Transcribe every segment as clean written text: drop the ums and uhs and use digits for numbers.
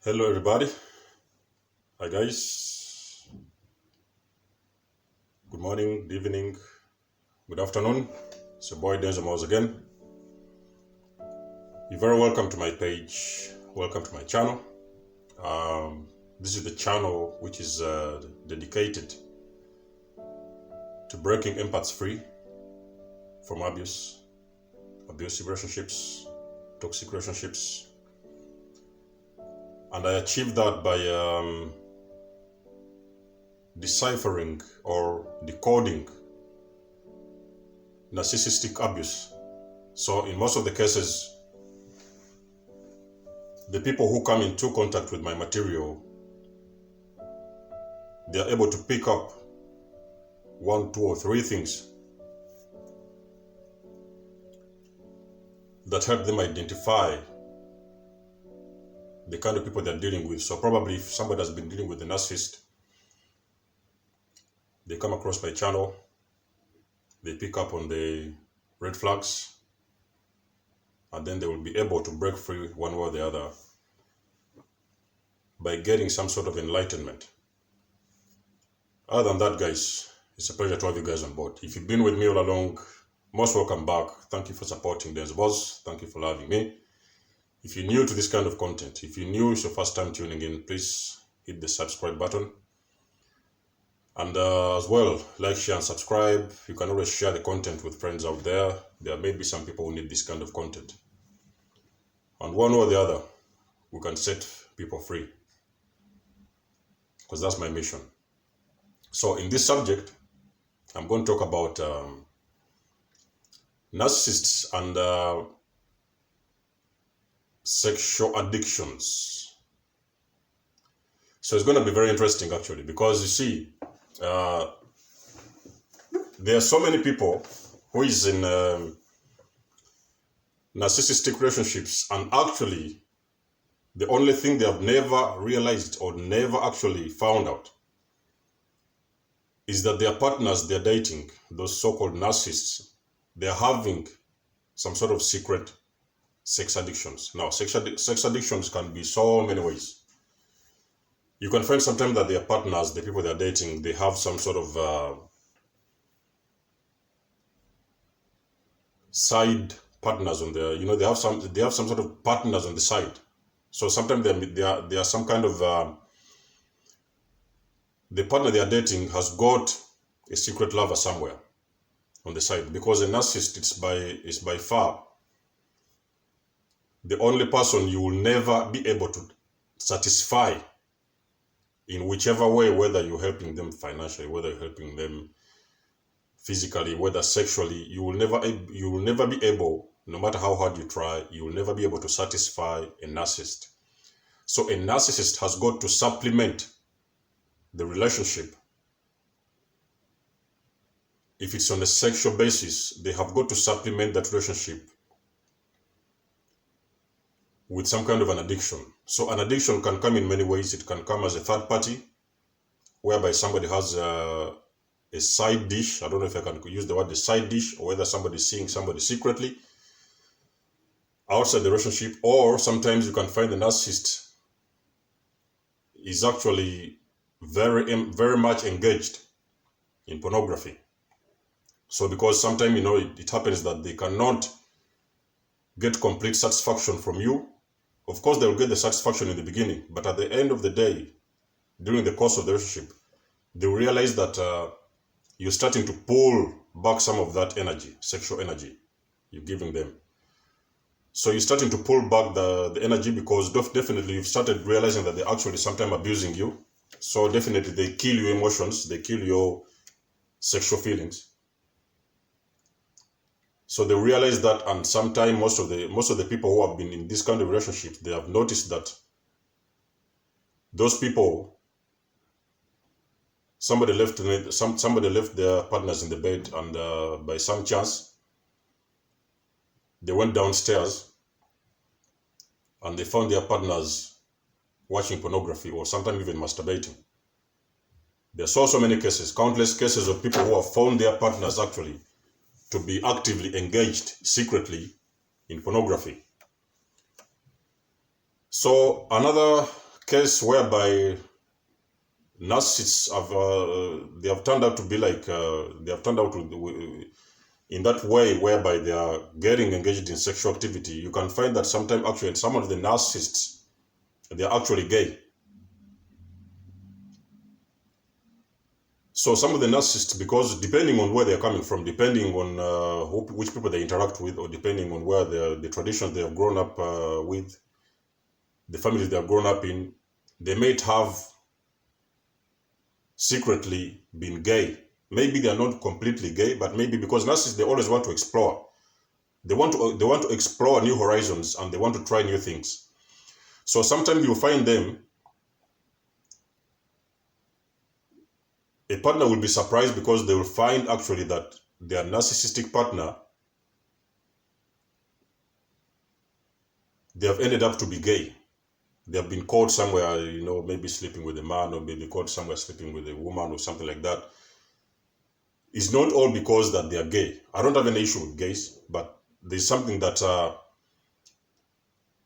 Hello, everybody. Hi, guys. Good morning, good evening, good afternoon. It's your boy Denzel Mouse again. You're very welcome to my page. Welcome to my channel. This is the channel which is dedicated to breaking empaths free from abuse, abusive relationships, toxic relationships. And I achieve that by deciphering or decoding narcissistic abuse. So in most of the cases, the people who come into contact with my material, they are able to pick up 1, 2, or 3 things that help them identify the kind of people they're dealing with. So probably if somebody has been dealing with a narcissist, they come across my channel, they pick up on the red flags, and then they will be able to break free one way or the other by getting some sort of enlightenment. Other than that, guys, it's a pleasure to have you guys on board. If you've been with me all along, most welcome back. Thank you for supporting Denzel Boss. Thank you for loving me. If you're new to this kind of content, if you're new, it's your first time tuning in, please hit the subscribe button. And as well, like, share, and subscribe. You can always share the content with friends out there. There may be some people who need this kind of content. And one way or the other, we can set people free. Because that's my mission. So in this subject, I'm going to talk about narcissists and sexual addictions. So it's going to be very interesting, actually, because you see, there are so many people who is in narcissistic relationships, and actually the only thing they have never realized or never actually found out is that their partners they're dating, those so-called narcissists, they're having some sort of secret sex addictions. Now, sex addictions can be so many ways. You can find sometimes that their partners, the people they're dating, they have some sort of side partners on their, they have some sort of partners on the side. So sometimes they are some kind of the partner they are dating has got a secret lover somewhere on the side, because a narcissist is by far the only person you will never be able to satisfy in whichever way, whether you're helping them financially, whether you're helping them physically, whether sexually. You will never be able, no matter how hard you try, you will never be able to satisfy a narcissist. So a narcissist has got to supplement the relationship. If it's on a sexual basis, they have got to supplement that relationship with some kind of an addiction. So an addiction can come in many ways. It can come as a third party, whereby somebody has a side dish. I don't know if I can use the word the side dish, or whether somebody's seeing somebody secretly outside the relationship. Or sometimes you can find the narcissist is actually very much engaged in pornography. So because sometimes, it happens that they cannot get complete satisfaction from you. Of course, they will get the satisfaction in the beginning, but at the end of the day, during the course of the relationship, they will realize that you're starting to pull back some of that energy, sexual energy you're giving them. So you're starting to pull back the energy, because definitely you've started realizing that they're actually sometimes abusing you. So definitely they kill your emotions, they kill your sexual feelings. So they realize that, and sometimes most of the people who have been in this kind of relationship, they have noticed that those people, somebody left their partners in the bed, and by some chance they went downstairs and they found their partners watching pornography, or sometimes even masturbating. There are so many cases, countless cases of people who have found their partners actually to be actively engaged secretly in pornography. So another case whereby narcissists have they have turned out to be like they have turned out to in that way whereby they are getting engaged in sexual activity. You can find that sometimes actually some of the narcissists, they are actually gay. So some of the narcissists, because depending on where they're coming from, depending on which people they interact with, or depending on where the traditions they have grown up with, the families they have grown up in, they may have secretly been gay. Maybe they are not completely gay, but maybe because narcissists, they always want to explore. They want to explore new horizons, and they want to try new things. So sometimes you find them, a partner will be surprised because they will find actually that their narcissistic partner, they have ended up to be gay. They have been caught somewhere, maybe sleeping with a man, or maybe caught somewhere sleeping with a woman or something like that. It's not all because that they are gay. I don't have any issue with gays, but there's something that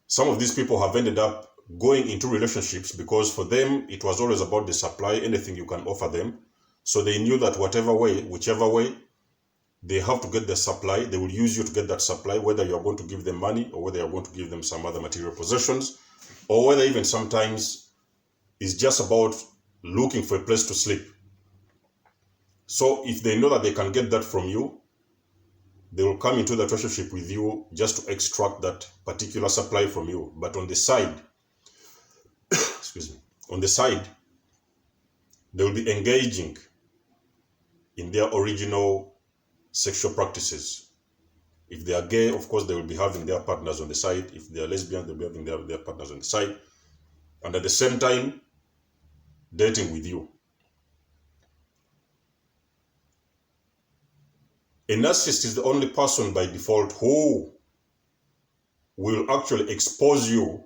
some of these people have ended up going into relationships because for them, it was always about the supply, anything you can offer them. So they knew that whichever way, they have to get the supply. They will use you to get that supply, whether you're going to give them money or whether you're going to give them some other material possessions, or whether even sometimes it's just about looking for a place to sleep. So if they know that they can get that from you, they will come into that relationship with you just to extract that particular supply from you. But on the side, excuse me, on the side, they will be engaging in their original sexual practices. If they are gay, of course, they will be having their partners on the side. If they are lesbian, they'll be having their partners on the side. And at the same time, dating with you. A narcissist is the only person by default who will actually expose you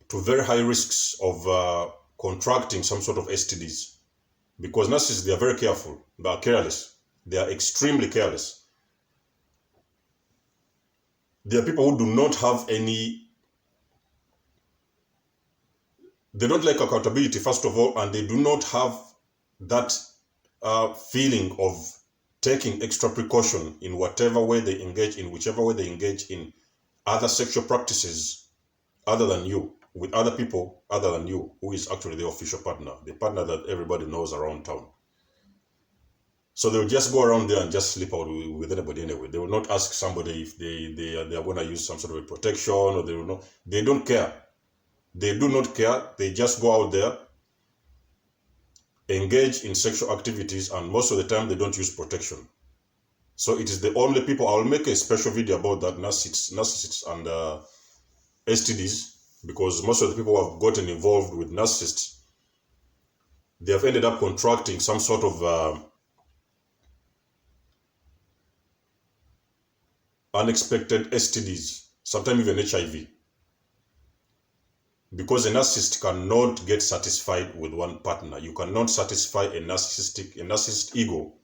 to very high risks of contracting some sort of STDs. Because narcissists, they are very careful, they are careless. They are extremely careless. There are people who do not have any, they don't like accountability, first of all, and they do not have that feeling of taking extra precaution in whatever way they engage in, whichever way they engage in other sexual practices other than you, with other people other than you, who is actually the official partner, the partner that everybody knows around town. So they'll just go around there and just sleep out with anybody anyway. They will not ask somebody if they are going to use some sort of a protection, or they will not. They don't care. They do not care. They just go out there, engage in sexual activities, and most of the time they don't use protection. So it is the only people. I'll make a special video about that, narcissists and STDs, because most of the people who have gotten involved with narcissists, they have ended up contracting some sort of unexpected STDs, sometimes even HIV. Because a narcissist cannot get satisfied with one partner. You cannot satisfy a narcissist ego,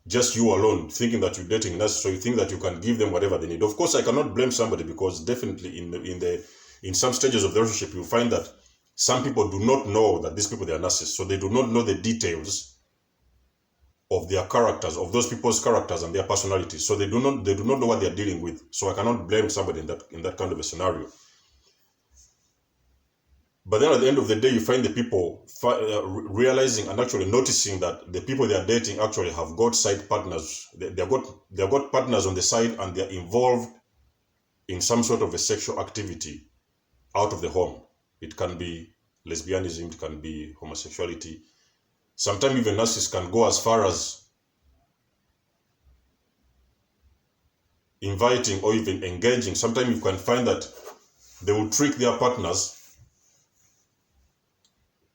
just you alone, thinking that you're dating narcissists, so you think that you can give them whatever they need. Of course, I cannot blame somebody, because definitely in some stages of the relationship, you find that some people do not know that these people, they are narcissists, so they do not know the details of their characters, of those people's characters and their personalities. So they do not know what they are dealing with. So I cannot blame somebody in that kind of a scenario. But then at the end of the day, you find the people realizing and actually noticing that the people they are dating actually have got side partners. They've got partners on the side, and they're involved in some sort of a sexual activity out of the home. It can be lesbianism, it can be homosexuality. Sometimes even narcissists can go as far as inviting or even engaging. Sometimes you can find that they will trick their partners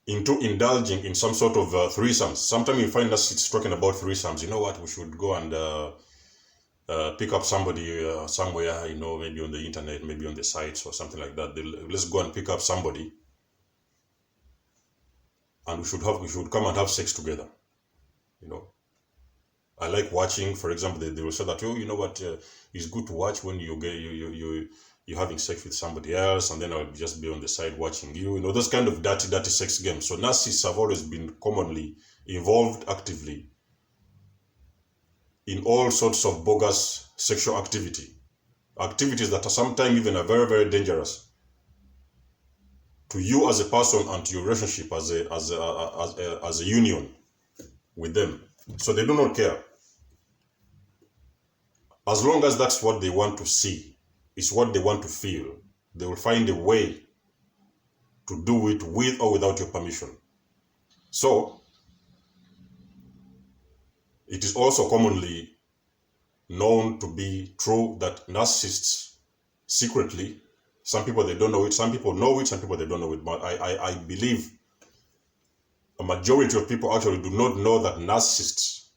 into indulging in some sort of threesomes. Sometimes you find narcissists talking about threesomes. You know what, we should go and pick up somebody somewhere, maybe on the internet, maybe on the sites or something like that. Let's go and pick up somebody, and we should come and have sex together. I like watching, for example, they will say that, you know what, it's good to watch when you you're having sex with somebody else, and then I'll just be on the side watching you. You know, those kind of dirty sex games. So narcissists have always been commonly involved actively in all sorts of bogus sexual activities that are sometimes even very, very dangerous to you as a person and to your relationship as a union with them. So they do not care. As long as that's what they want to see, it's what they want to feel, they will find a way to do it with or without your permission. So it is also commonly known to be true that narcissists secretly, some people they don't know it, some people know it, some people they don't know it, but I believe a majority of people actually do not know that narcissists,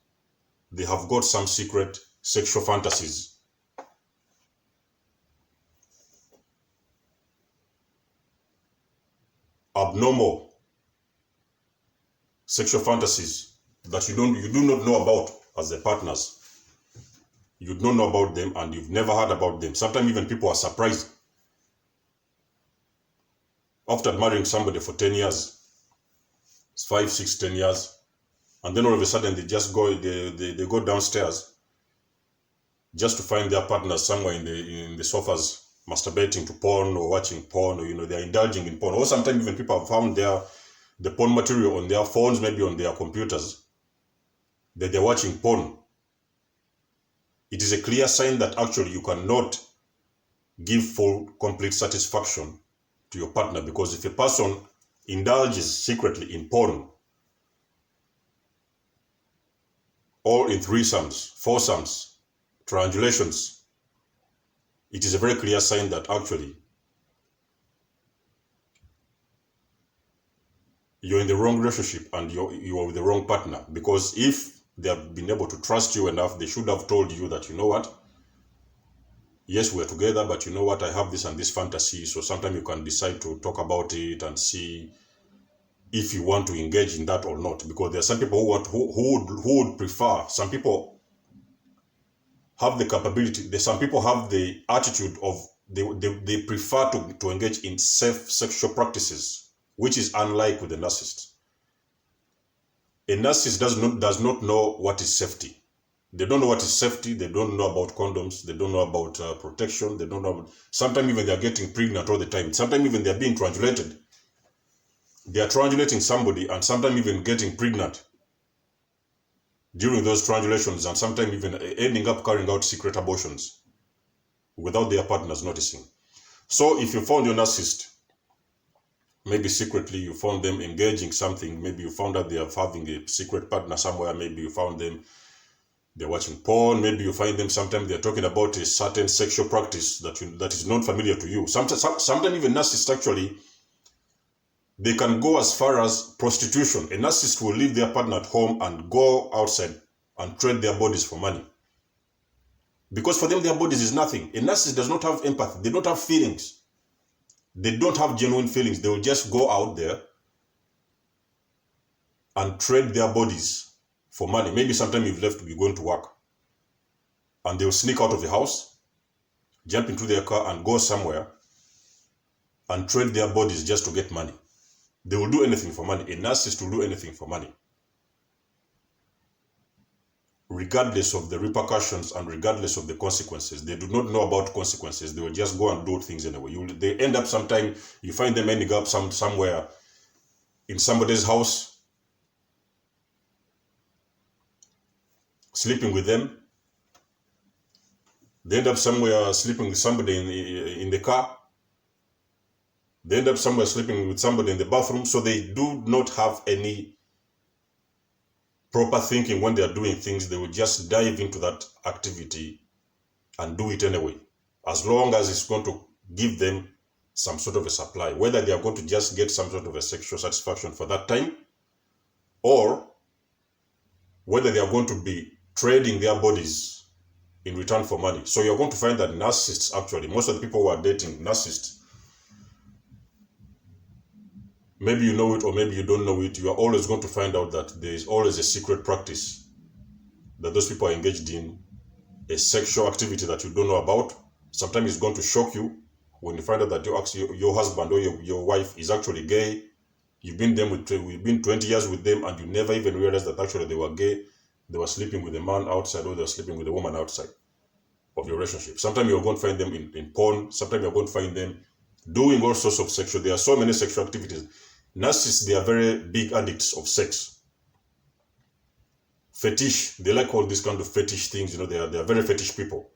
they have got some secret sexual fantasies. Abnormal sexual fantasies that you do not know about as their partners. You don't know about them and you've never heard about them. Sometimes even people are surprised after marrying somebody for 10 years, 5, 6, 10 years, and then all of a sudden they just go, they go downstairs just to find their partners somewhere in the sofas masturbating to porn or watching porn, or you know, they're indulging in porn. Or sometimes even people have found the porn material on their phones, maybe on their computers, that they're watching porn. It is a clear sign that actually you cannot give full, complete satisfaction to your partner, because if a person indulges secretly in porn, or in threesomes, foursomes, triangulations, it is a very clear sign that actually you're in the wrong relationship and you're with the wrong partner. Because if they have been able to trust you enough, they should have told you that, you know what, yes, we're together, but you know what, I have this and this fantasy. So sometimes you can decide to talk about it and see if you want to engage in that or not. Because there are some people who would prefer, some people have the capability, some people have the attitude of, they prefer to engage in safe sexual practices, which is unlike with a narcissist. A narcissist does not know what is safety. They don't know what is safety. They don't know about condoms. They don't know about protection. They don't know. Sometimes even they are getting pregnant all the time. Sometimes even they are being triangulated. They are triangulating somebody and sometimes even getting pregnant during those triangulations, and sometimes even ending up carrying out secret abortions without their partners noticing. So if you found your narcissist, maybe secretly you found them engaging something, maybe you found out they are having a secret partner somewhere, maybe you found them they're watching porn, maybe you find them sometimes they're talking about a certain sexual practice that is not familiar to you. Sometimes even narcissists actually, they can go as far as prostitution. A narcissist will leave their partner at home and go outside and trade their bodies for money. Because for them, their bodies is nothing. A narcissist does not have empathy. They don't have feelings. They don't have genuine feelings. They will just go out there and trade their bodies for money. Maybe sometime you've left to be going to work, and they'll sneak out of the house, jump into their car and go somewhere and trade their bodies just to get money. They will do anything for money. A narcissist will do anything for money, regardless of the repercussions and regardless of the consequences. They do not know about consequences. They will just go and do things anyway. They end up sometime, you find them ending up somewhere in somebody's house, sleeping with them. They end up somewhere sleeping with somebody in the car. They end up somewhere sleeping with somebody in the bathroom. So they do not have any proper thinking when they are doing things. They will just dive into that activity and do it anyway, as long as it's going to give them some sort of a supply, whether they are going to just get some sort of a sexual satisfaction for that time, or whether they are going to be trading their bodies in return for money. So you're going to find that narcissists, actually, most of the people who are dating narcissists, maybe you know it or maybe you don't know it, you are always going to find out that there is always a secret practice that those people are engaged in, a sexual activity that you don't know about. Sometimes it's going to shock you. when you find out that your husband or your wife is actually gay, you've been 20 years with them, and you never even realized that actually they were gay, they were sleeping with a man outside, or they were sleeping with a woman outside of your relationship. Sometimes you're going to find them in porn. Sometimes you're going to find them doing all sorts of sexual. There are so many sexual activities. Narcissists, they are very big addicts of sex. Fetish, they like all these kind of fetish things. They are very fetish people.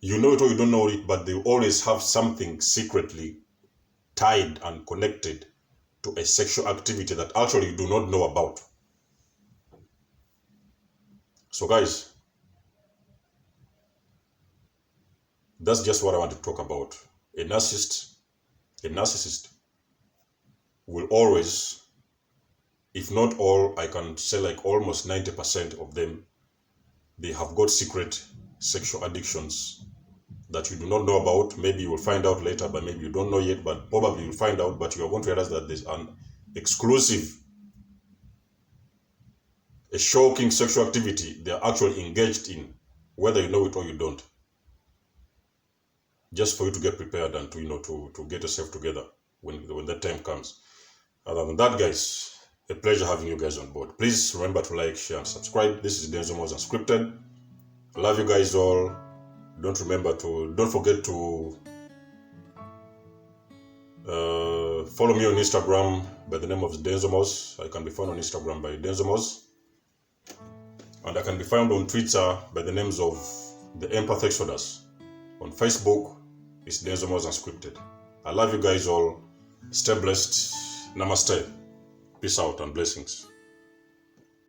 You know it or you don't know it, but they always have something secretly tied and connected to a sexual activity that actually you do not know about. So guys, that's just what I want to talk about. A narcissist will always, if not all, I can say like almost 90% of them, they have got secret sexual addictions that you do not know about. Maybe you will find out later, but maybe you don't know yet, but probably you'll find out, but you are going to realize that there's an exclusive, a shocking sexual activity they are actually engaged in, whether you know it or you don't. Just for you to get prepared and to get yourself together when that time comes. Other than that, guys, a pleasure having you guys on board. Please remember to like, share, and subscribe. This is Denzomos Unscripted. I love you guys all. Don't forget to follow me on Instagram by the name of Denzomos. I can be found on Instagram by Denzomos. And I can be found on Twitter by the names of the Empath Exodus. On Facebook, it's Denzomos Unscripted. I love you guys all. Stay blessed. Namaste. Peace out and blessings.